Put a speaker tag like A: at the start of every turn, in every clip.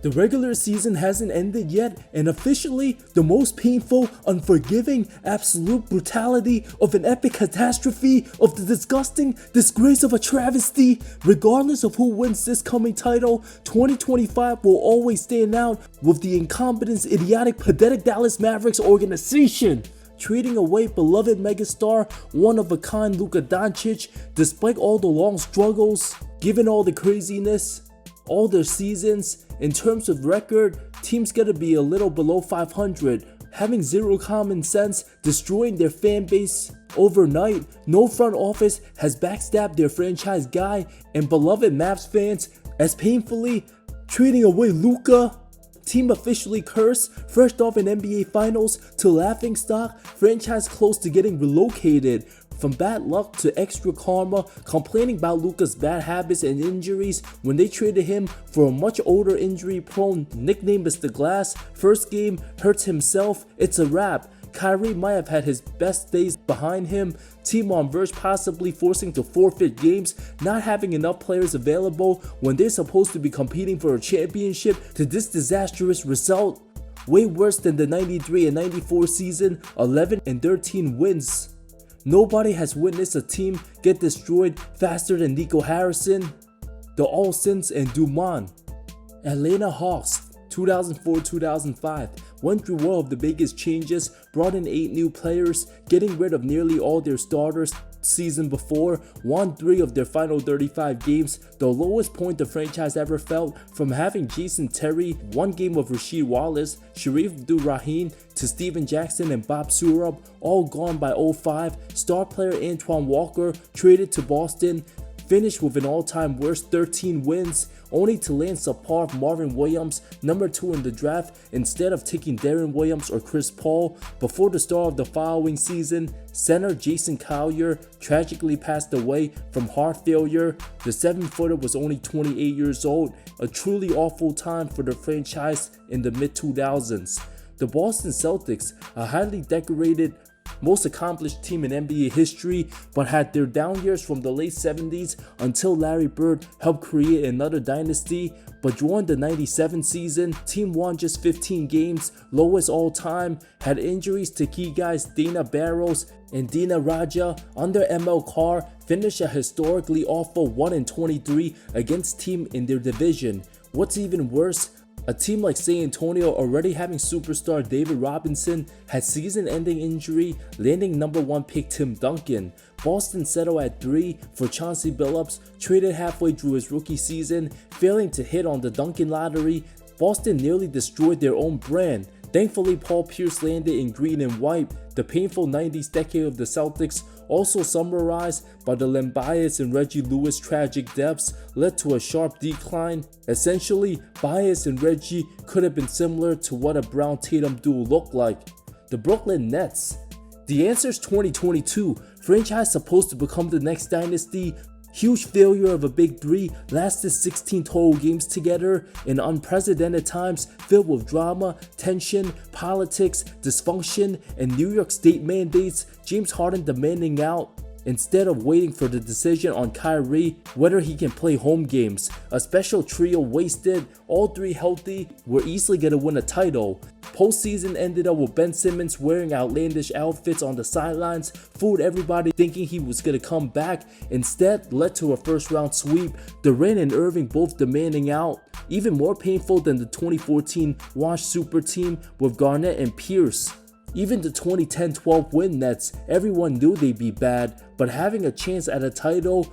A: The regular season hasn't ended yet, and officially, the most painful, unforgiving, absolute brutality of an epic catastrophe of the disgusting disgrace of a travesty. Regardless of who wins this coming title, 2025 will always stand out with the incompetence, idiotic, pathetic Dallas Mavericks organization trading away beloved megastar, one-of-a-kind Luka Doncic, despite all the long struggles, given all the craziness, all their seasons. In terms of record, teams gotta be a little below 500, having zero common sense, destroying their fan base overnight. No front office has backstabbed their franchise guy, and beloved Mavs fans as painfully trading away Luka. Team officially cursed, fresh off an NBA Finals to laughingstock, franchise close to getting relocated. From bad luck to extra karma, complaining about Luka's bad habits and injuries when they traded him for a much older injury-prone nickname Mr. Glass. First game, hurts himself, it's a wrap. Kyrie might have had his best days behind him. Team on verge possibly forcing to forfeit games, not having enough players available when they're supposed to be competing for a championship, to this disastrous result. Way worse than the 93 and 94 season, 11 and 13 wins. Nobody has witnessed a team get destroyed faster than Nico Harrison, the Olsons, and Dumont. Atlanta Hawks, 2004-2005, went through one of the biggest changes, brought in 8 new players, getting rid of nearly all their starters season before, won 3 of their final 35 games, the lowest point the franchise ever felt, from having Jason Terry, 1 game of Rasheed Wallace, Sharif Abdul-Rahim, to Steven Jackson and Bob Surab, all gone by 05, star player Antoine Walker traded to Boston, finished with an all-time worst 13 wins, only to land subpar Marvin Williams, number 2 in the draft, instead of taking Darren Williams or Chris Paul. Before the start of the following season, center Jason Collier tragically passed away from heart failure. The 7-footer was only 28 years old, a truly awful time for the franchise in the mid-2000s. The Boston Celtics, a highly decorated, most accomplished team in NBA history, but had their down years from the late 70s until Larry Bird helped create another dynasty. But during the 97 season, team won just 15 games, lowest all time, had injuries to key guys Dana Barros and Dina Raja. Under ML Carr, finished a historically awful 1-23 against team in their division. What's even worse, a team like San Antonio, already having superstar David Robinson, had season-ending injury, landing number 1 pick Tim Duncan. Boston settled at 3 for Chauncey Billups, traded halfway through his rookie season, failing to hit on the Duncan lottery. Boston nearly destroyed their own brand. Thankfully, Paul Pierce landed in green and white. The painful 90s decade of the Celtics, also summarized by the Len Bias and Reggie Lewis tragic deaths, led to a sharp decline. Essentially, Bias and Reggie could have been similar to what a Brown-Tatum duo looked like. The Brooklyn Nets. The answer's 2022. Franchise supposed to become the next dynasty. Huge failure of a big 3, lasted 16 total games together in unprecedented times filled with drama, tension, politics, dysfunction, and New York State mandates. James Harden demanding out instead of waiting for the decision on Kyrie whether he can play home games. A special trio wasted, all 3 healthy, were easily going to win a title. Postseason ended up with Ben Simmons wearing outlandish outfits on the sidelines, fooled everybody thinking he was going to come back, instead led to a first round sweep. Durant and Irving both demanding out. Even more painful than the 2014 Wash Super Team with Garnett and Pierce. Even the 2010-12 win Nets, everyone knew they'd be bad, but having a chance at a title,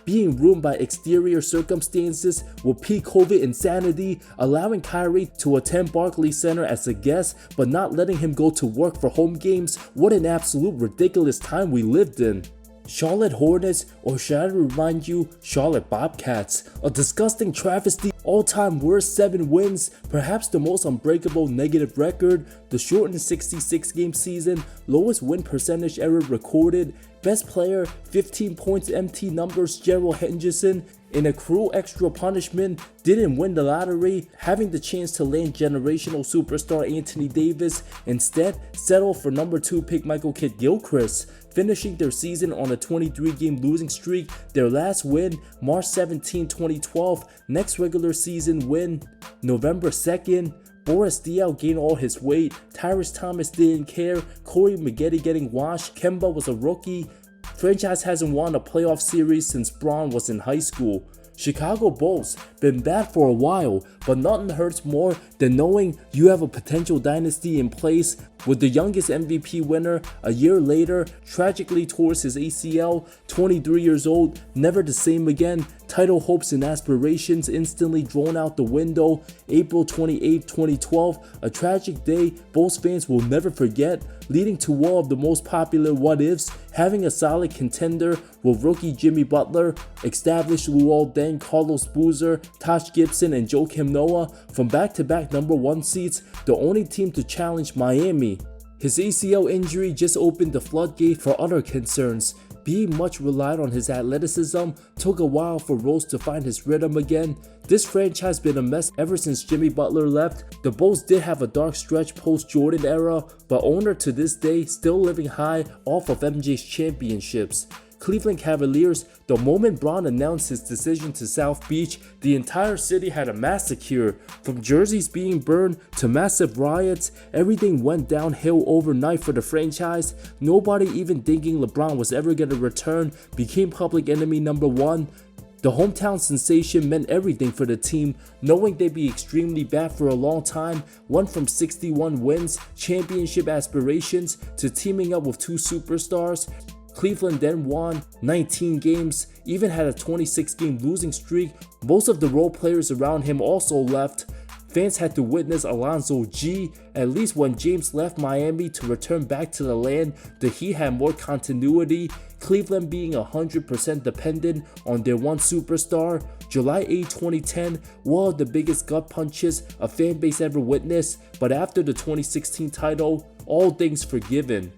A: being ruined by exterior circumstances with peak COVID insanity, allowing Kyrie to attend Barclays Center as a guest, but not letting him go to work for home games. What an absolute ridiculous time we lived in. Charlotte Hornets, or should I remind you, Charlotte Bobcats, a disgusting travesty, all-time worst 7 wins, perhaps the most unbreakable negative record, the shortened 66-game season, lowest win percentage ever recorded, best player, 15 points empty numbers, Gerald Henderson, in a cruel extra punishment, didn't win the lottery, having the chance to land generational superstar Anthony Davis, instead settled for number 2 pick Michael Kidd-Gilchrist. finishing their season on a 23-game losing streak. Their last win, March 17, 2012. Next regular season win, November 2nd. Boris Diaw gained all his weight. Tyrese Thomas didn't care. Corey Maggette getting washed. Kemba was a rookie. Franchise hasn't won a playoff series since Bron was in high school. Chicago Bulls, been bad for a while, but nothing hurts more than knowing you have a potential dynasty in place. With the youngest MVP winner a year later tragically tore his ACL, 23 years old, never the same again. Title hopes and aspirations instantly thrown out the window. April 28, 2012, a tragic day Bulls fans will never forget, leading to one of the most popular what-ifs, having a solid contender with rookie Jimmy Butler, established Luol Deng, Carlos Boozer, Taj Gibson, and Joakim Noah from back-to-back #1 seeds, the only team to challenge Miami. His ACL injury just opened the floodgate for other concerns. Being much relied on his athleticism, took a while for Rose to find his rhythm again. This franchise been a mess ever since Jimmy Butler left. The Bulls did have a dark stretch post-Jordan era, but owner to this day still living high off of MJ's championships. Cleveland Cavaliers, the moment Bron announced his decision to South Beach, the entire city had a massacre. From jerseys being burned to massive riots, everything went downhill overnight for the franchise. Nobody even thinking LeBron was ever going to return became public enemy #1. The hometown sensation meant everything for the team, knowing they'd be extremely bad for a long time. Went from 61 wins, championship aspirations, to teaming up with two superstars. Cleveland then won 19 games, even had a 26-game losing streak. Most of the role players around him also left. Fans had to witness Alonzo G. At least when James left Miami to return back to the land, the Heat had more continuity, Cleveland being 100% dependent on their one superstar. July 8, 2010, one of the biggest gut punches a fan base ever witnessed, but after the 2016 title, all things forgiven.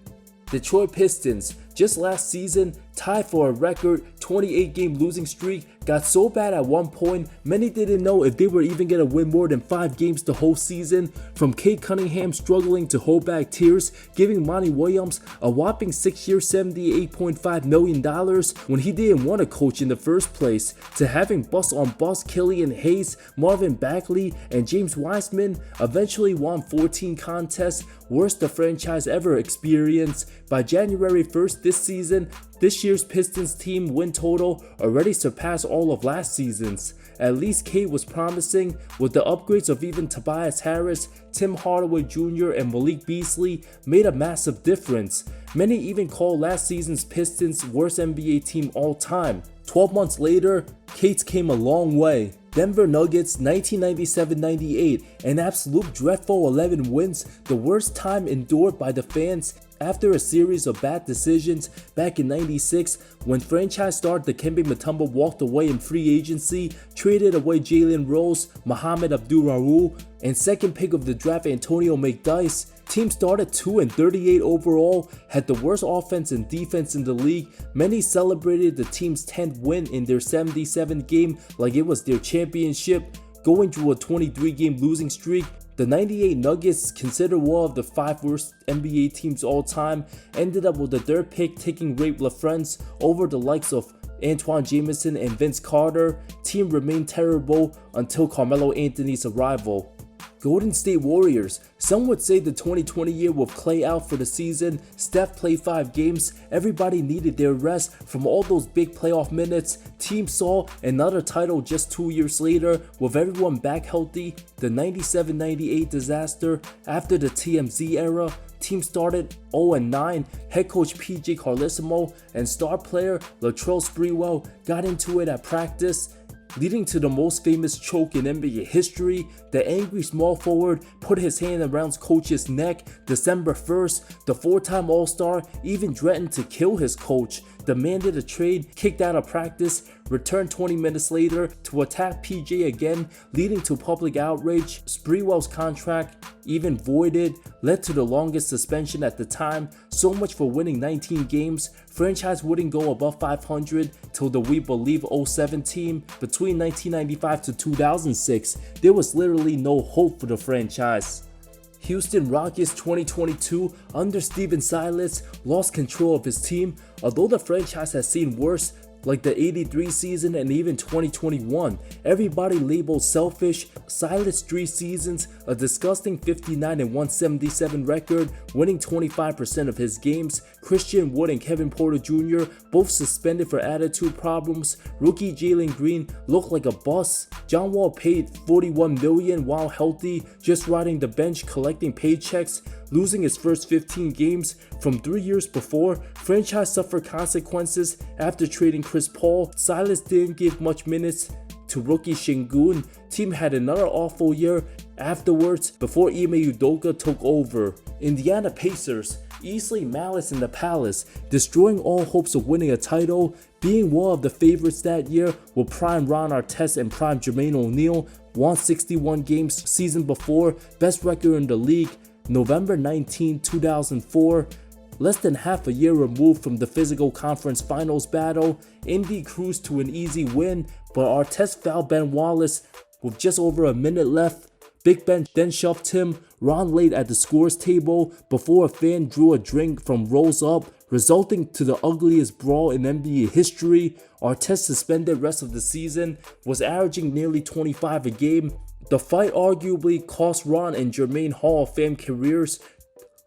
A: Detroit Pistons, just last season, tied for a record 28-game losing streak, got so bad at one point, many didn't know if they were even going to win more than 5 games the whole season. From Kate Cunningham struggling to hold back tears, giving Monty Williams a whopping 6-year $78.5 million when he didn't want to coach in the first place, to having bust-on-bust Killian Hayes, Marvin Bagley, and James Wiseman eventually won 14 contests, worst the franchise ever experienced. By January 1st this season, this year's Pistons team win total already surpassed all of last season's. At least Kate was promising, with the upgrades of even Tobias Harris, Tim Hardaway Jr. and Malik Beasley made a massive difference. Many even call last season's Pistons worst NBA team all time. 12 months later, Kate's came a long way. Denver Nuggets 1997-98, an absolute dreadful 11 wins, the worst time endured by the fans after a series of bad decisions back in 96 when franchise star Dikembe Mutombo walked away in free agency, traded away Jalen Rose, Muhammad Abdul-Rauf, and second pick of the draft Antonio McDyess. Team started 2-38 overall, had the worst offense and defense in the league. Many celebrated the team's 10th win in their 77th game like it was their championship. Going through a 23-game losing streak, the 98 Nuggets, considered one of the 5 worst NBA teams all time, ended up with the 3rd pick taking Rafe LaFrentz over the likes of Antoine Jameson and Vince Carter. Team remained terrible until Carmelo Anthony's arrival. Golden State Warriors, some would say the 2020 year with Klay out for the season, Steph played 5 games, everybody needed their rest from all those big playoff minutes. Team saw another title just 2 years later with everyone back healthy. The 97-98 disaster after the TMZ era, team started 0-9, head coach PJ Carlesimo and star player Latrell Sprewell got into it at practice, leading to the most famous choke in NBA history. The angry small forward put his hand around coach's neck. December 1st, the 4-time All-Star even threatened to kill his coach, demanded a trade, kicked out of practice, returned 20 minutes later to attack PJ again, leading to public outrage. Sprewell's contract, even voided, led to the longest suspension at the time. So much for winning 19 games. Franchise wouldn't go above 500 till the We Believe 07 team. Between 1995 to 2006, there was literally no hope for the franchise. Houston Rockets 2022 under Steven Silas lost control of his team, although the franchise has seen worse like the 83 season and even 2021. Everybody labeled selfish. Silas 3 seasons, a disgusting 59-177 record, winning 25% of his games. Christian Wood and Kevin Porter Jr. both suspended for attitude problems. Rookie Jalen Green looked like a bust. John Wall paid $41 million while healthy, just riding the bench collecting paychecks. Losing his first 15 games from 3 years before, franchise suffered consequences after trading Chris Paul. Silas didn't give much minutes to rookie Şengün. Team had another awful year afterwards before Ime Udoka took over. Indiana Pacers, easily malice in the palace, destroying all hopes of winning a title. Being one of the favorites that year with prime Ron Artest and prime Jermaine O'Neal, won 61 games season before, best record in the league. November 19, 2004, less than half a year removed from the physical conference finals battle, Indy cruised to an easy win, but Artest fouled Ben Wallace with just over a minute left. Big Ben then shoved him. Ron laid at the scores table before a fan drew a drink from Rose Up, resulting to the ugliest brawl in NBA history. Artest suspended rest of the season, was averaging nearly 25 a game. The fight arguably cost Ron and Jermaine Hall of Fame careers,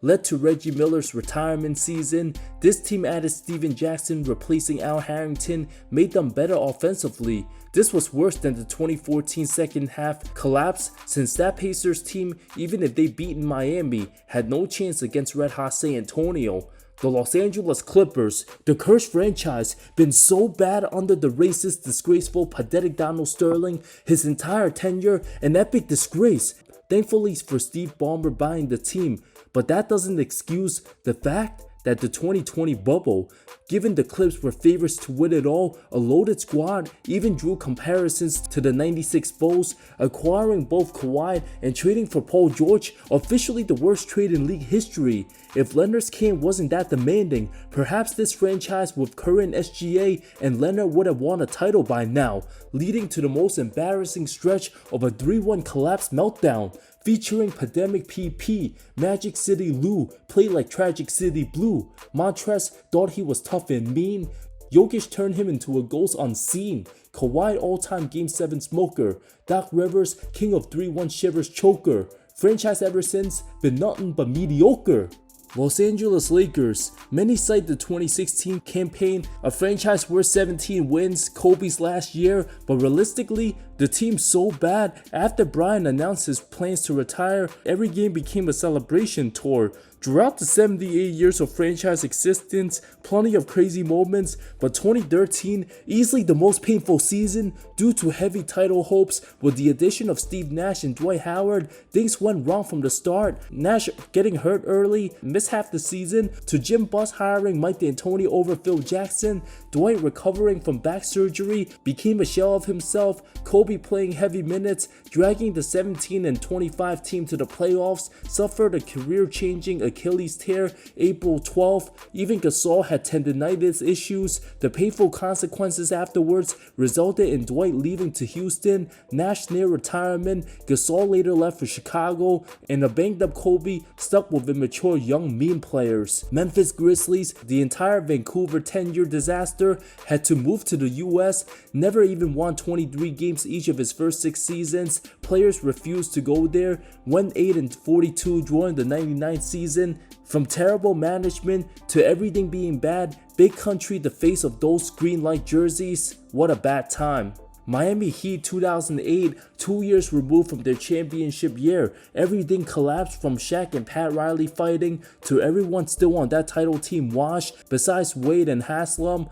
A: led to Reggie Miller's retirement season. This team added Steven Jackson, replacing Al Harrington, made them better offensively. This was worse than the 2014 second half collapse, since that Pacers team, even if they beaten Miami, had no chance against Red Hot San Antonio. The Los Angeles Clippers, the cursed franchise, been so bad under the racist, disgraceful, pathetic Donald Sterling, his entire tenure, an epic disgrace. Thankfully for Steve Ballmer buying the team, but that doesn't excuse the fact that the 2020 bubble, given the Clips were favorites to win it all, a loaded squad, even drew comparisons to the 96 Bulls, acquiring both Kawhi and trading for Paul George, officially the worst trade in league history. If Leonard's camp wasn't that demanding, perhaps this franchise with current SGA and Leonard would have won a title by now, leading to the most embarrassing stretch of a 3-1 collapse meltdown. Featuring Pandemic PP, Magic City Lou played like Tragic City Blue. Montrezl thought he was tough and mean. Jokic turned him into a ghost unseen. Kawhi all-time Game 7 smoker. Doc Rivers, king of 3-1 shivers choker. Franchise ever since been nothing but mediocre. Los Angeles Lakers, many cite the 2016 campaign, a franchise worth 17 wins, Kobe's last year, but realistically, the team's so bad, after Bryant announced his plans to retire, every game became a celebration tour. Throughout the 78 years of franchise existence, plenty of crazy moments, but 2013, easily the most painful season due to heavy title hopes. With the addition of Steve Nash and Dwight Howard, things went wrong from the start. Nash getting hurt early, missed half the season, to Jim Buss hiring Mike D'Antoni over Phil Jackson. Dwight recovering from back surgery, became a shell of himself. Kobe playing heavy minutes, dragging the 17 and 25 team to the playoffs, suffered a career-changing Achilles tear April 12th. Even Gasol had tendonitis issues. The painful consequences afterwards resulted in Dwight leaving to Houston, Nash near retirement, Gasol later left for Chicago, and a banged-up Kobe stuck with immature young mean players. Memphis Grizzlies, the entire Vancouver 10-year disaster, had to move to the US, never even won 23 games each of his first 6 seasons. Players refused to go there, went 8-42 during the 99 season. From terrible management to everything being bad, Big Country the face of those green-like jerseys. What a bad time. Miami Heat 2008, 2 years removed from their championship year. Everything collapsed from Shaq and Pat Riley fighting to everyone still on that title team washed, besides Wade and Haslam.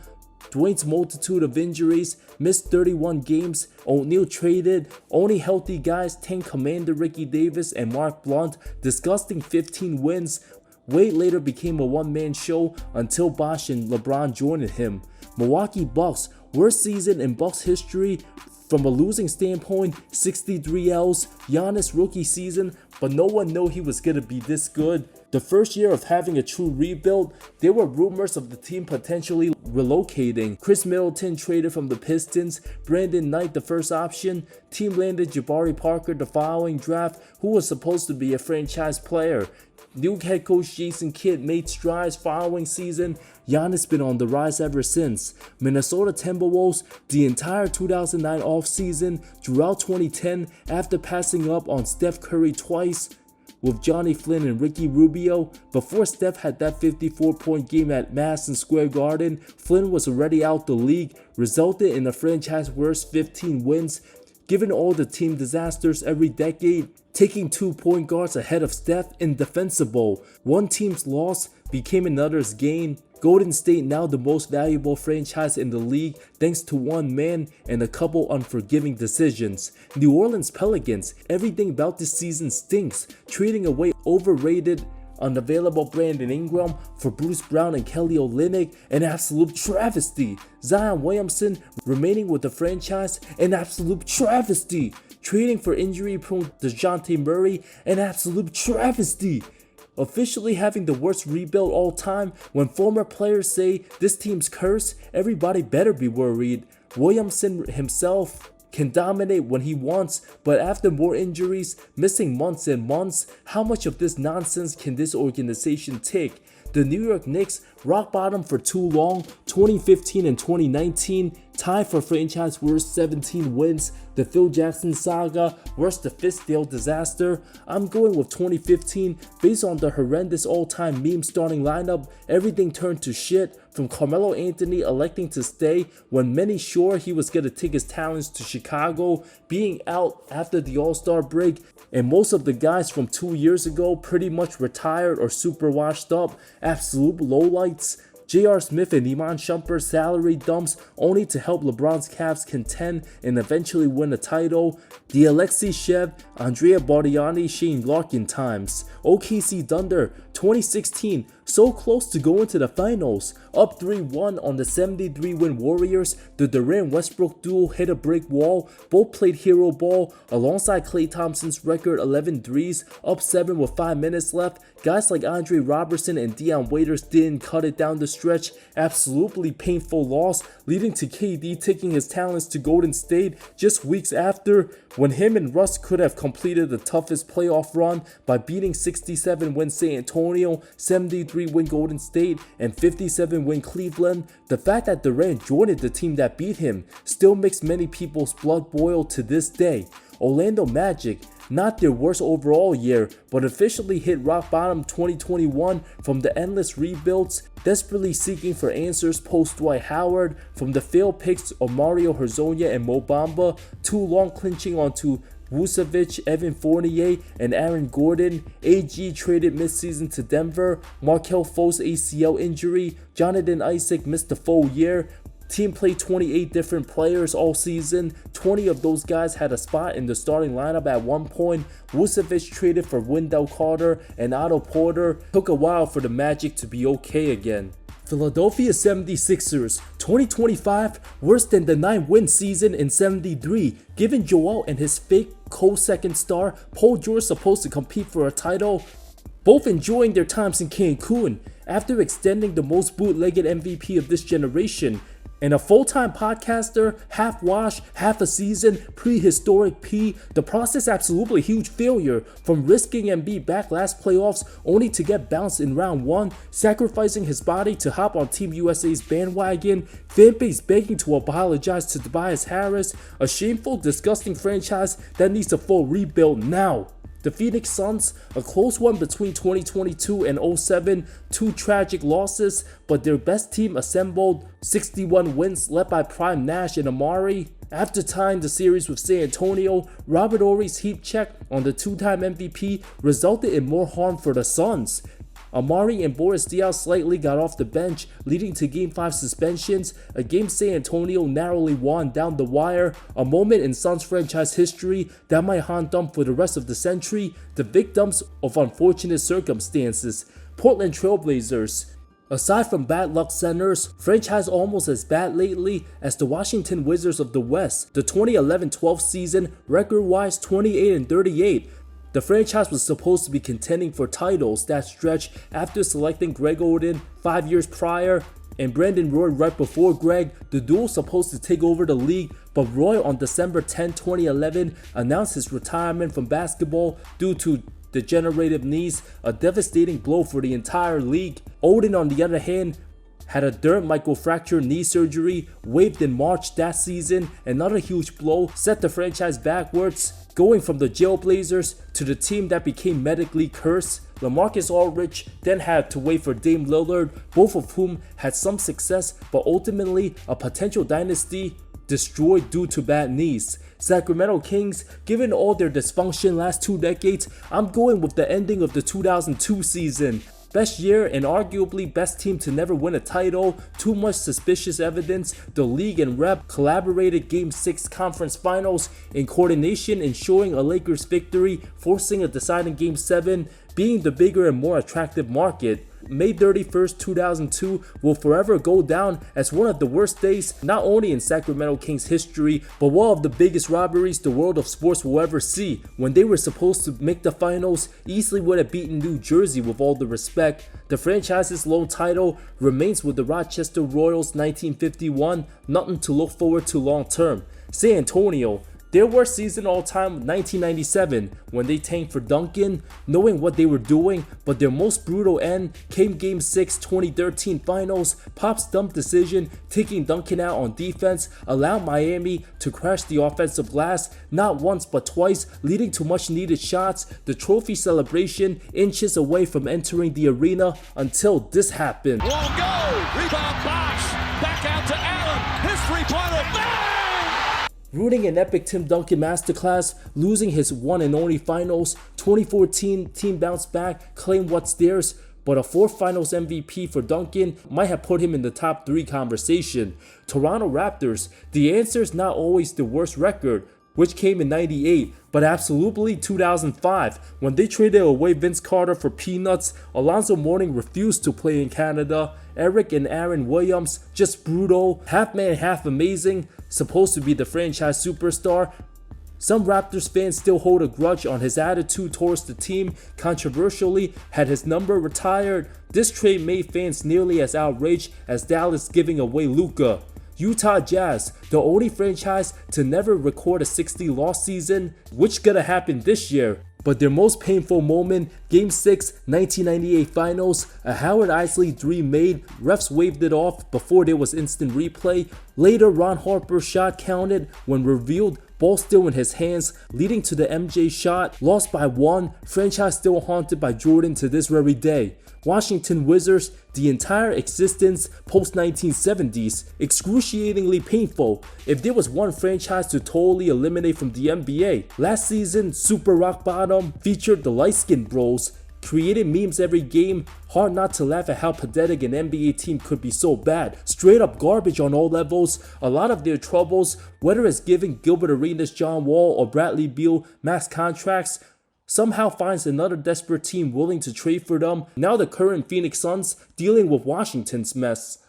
A: Dwayne's multitude of injuries, missed 31 games, O'Neal traded, only healthy guys Tank Commander Ricky Davis and Mark Blount, disgusting 15 wins. Wade later became a one-man show until Bosh and LeBron joined him. Milwaukee Bucks, worst season in Bucks history. From a losing standpoint, 63 L's, Giannis rookie season, but no one knew he was gonna be this good. The first year of having a true rebuild, there were rumors of the team potentially relocating. Chris Middleton traded from the Pistons, Brandon Knight the first option, team landed Jabari Parker the following draft, who was supposed to be a franchise player. New head coach Jason Kidd made strides following season. Giannis been on the rise ever since. Minnesota Timberwolves, the entire 2009 offseason throughout 2010 after passing up on Steph Curry twice with Johnny Flynn and Ricky Rubio. Before Steph had that 54-point game at Madison Square Garden, Flynn was already out the league, resulted in a franchise worst 15 wins. Given all the team disasters every decade, taking 2 point guards ahead of Steph, indefensible. One team's loss became another's gain. Golden State now the most valuable franchise in the league thanks to one man and a couple unforgiving decisions. New Orleans Pelicans, everything about this season stinks, trading away overrated, unavailable Brandon Ingram for Bruce Brown and Kelly Olynyk, an absolute travesty. Zion Williamson remaining with the franchise, an absolute travesty. Trading for injury-prone DeJounte Murray, an absolute travesty. Officially having the worst rebuild all time. When former players say this team's cursed, everybody better be worried. Williamson himself can dominate when he wants, but after more injuries, missing months and months, how much of this nonsense can this organization take? The New York Knicks rock bottom for too long. 2015 and 2019 tied for franchise worst 17 wins. The Phil Jackson saga, worst the Fizdale disaster. I'm going with 2015 based on the horrendous all-time meme starting lineup. Everything turned to shit, from Carmelo Anthony electing to stay when many sure he was going to take his talents to Chicago, being out after the All-Star break, and most of the guys from 2 years ago pretty much retired or super washed up. Absolute lowlights. J.R. Smith and Iman Shumpert salary dumps only to help LeBron's Cavs contend and eventually win a title. The Alexei Shev, Andrea Bargnani, Shane Larkin times. OKC Thunder 2016, so close to going to the finals. Up 3-1 on the 73-win Warriors. The Durant-Westbrook duo hit a brick wall. Both played hero ball alongside Klay Thompson's record 11 threes. Up 7 with 5 minutes left. Guys like Andre Robertson and Dion Waiters didn't cut it down the stretch. Absolutely painful loss, leading to KD taking his talents to Golden State just weeks after, when him and Russ could have completed the toughest playoff run by beating 67-win San Antonio, 73-win Golden State, and 57-win Cleveland. The fact that Durant joined the team that beat him still makes many people's blood boil to this day. Orlando Magic, not their worst overall year, but officially hit rock bottom 2021 from the endless rebuilds, desperately seeking for answers post Dwight Howard, from the failed picks of Mario Hezonja and Mo Bamba, too long clinching onto Vucevic, Evan Fournier, and Aaron Gordon. AG traded midseason to Denver. Markelle Fultz ACL injury. Jonathan Isaac missed the full year. Team played 28 different players all season. 20 of those guys had a spot in the starting lineup at one point. Vucevic traded for Wendell Carter and Otto Porter. Took a while for the Magic to be okay again. Philadelphia 76ers 2025, worse than the 9-win season in 73. Given Joel and his fake co-second star Paul George supposed to compete for a title, both enjoying their times in Cancun after extending the most bootlegged MVP of this generation. And a full-time podcaster, half-wash, half a season, prehistoric P, the process absolutely huge failure, from risking Embiid back last playoffs only to get bounced in round 1, sacrificing his body to hop on Team USA's bandwagon, fanbase begging to apologize to Tobias Harris, a shameful, disgusting franchise that needs a full rebuild now. The Phoenix Suns, a close one between 2022 and 07, 2 tragic losses, but their best team assembled, 61 wins led by Prime Nash and Amari. After tying the series with San Antonio, Robert Horry's heat check on the 2-time MVP resulted in more harm for the Suns. Amari and Boris Diaw slightly got off the bench, leading to Game 5 suspensions, a game San Antonio narrowly won down the wire, a moment in Suns franchise history that might haunt them for the rest of the century, the victims of unfortunate circumstances. Portland Trailblazers. Aside from bad luck centers, franchise almost as bad lately as the Washington Wizards of the West. The 2011-12 season, record-wise 28-38. The franchise was supposed to be contending for titles that stretch after selecting Greg Oden 5 years prior and Brandon Roy right before Greg. The duo was supposed to take over the league, but Roy on December 10, 2011 announced his retirement from basketball due to degenerative knees, a devastating blow for the entire league. Oden, on the other hand, had a third microfracture knee surgery, waived in March that season. Another huge blow set the franchise backwards, going from the Jailblazers to the team that became medically cursed. LaMarcus Aldridge then had to wait for Dame Lillard, both of whom had some success, but ultimately a potential dynasty destroyed due to bad knees. Sacramento Kings, given all their dysfunction last 2 decades, I'm going with the ending of the 2002 season. Best year and arguably best team to never win a title, too much suspicious evidence. The league and rep collaborated Game 6 conference finals in coordination, ensuring a Lakers victory, forcing a deciding Game 7, being the bigger and more attractive market. May 31st, 2002 will forever go down as one of the worst days not only in Sacramento Kings history, but one of the biggest robberies the world of sports will ever see. When they were supposed to make the finals, easily would have beaten New Jersey with all the respect. The franchise's lone title remains with the Rochester Royals 1951, nothing to look forward to long term. San Antonio, their worst season all time, 1997, when they tanked for Duncan, knowing what they were doing, but their most brutal end came Game 6 2013 finals. Pop's dumb decision, taking Duncan out on defense, allowed Miami to crash the offensive glass, not once but twice, leading to much needed shots. The trophy celebration inches away from entering the arena until this happened.
B: Won't go, rebound Bosh, back out to Allen, his three-pointer, bang!
A: Rooting an epic Tim Duncan masterclass, losing his one and only finals. 2014 team bounced back, claimed what's theirs, but a 4th finals MVP for Duncan might have put him in the top 3 conversation. Toronto Raptors, the answer is not always the worst record, which came in 98, but absolutely 2005, when they traded away Vince Carter for peanuts. Alonzo Mourning refused to play in Canada. Eric and Aaron Williams, just brutal, half man, half amazing, supposed to be the franchise superstar. Some Raptors fans still hold a grudge on his attitude towards the team, controversially had his number retired. This trade made fans nearly as outraged as Dallas giving away Luka. Utah Jazz, the only franchise to never record a 60-loss season, which gonna happen this year. But their most painful moment, Game 6, 1998 Finals, a Howard Isley 3 made, refs waved it off before there was instant replay. Later, Ron Harper's shot counted when revealed, ball still in his hands, leading to the MJ shot, lost by 1, franchise still haunted by Jordan to this very day. Washington Wizards, the entire existence post-1970s, excruciatingly painful. If there was one franchise to totally eliminate from the NBA, last season, Super Rock Bottom featured the light-skinned bros, created memes every game. Hard not to laugh at how pathetic an NBA team could be so bad. Straight up garbage on all levels. A lot of their troubles, whether it's giving Gilbert Arenas, John Wall, or Bradley Beal max contracts, somehow finds another desperate team willing to trade for them. Now the current Phoenix Suns dealing with Washington's mess.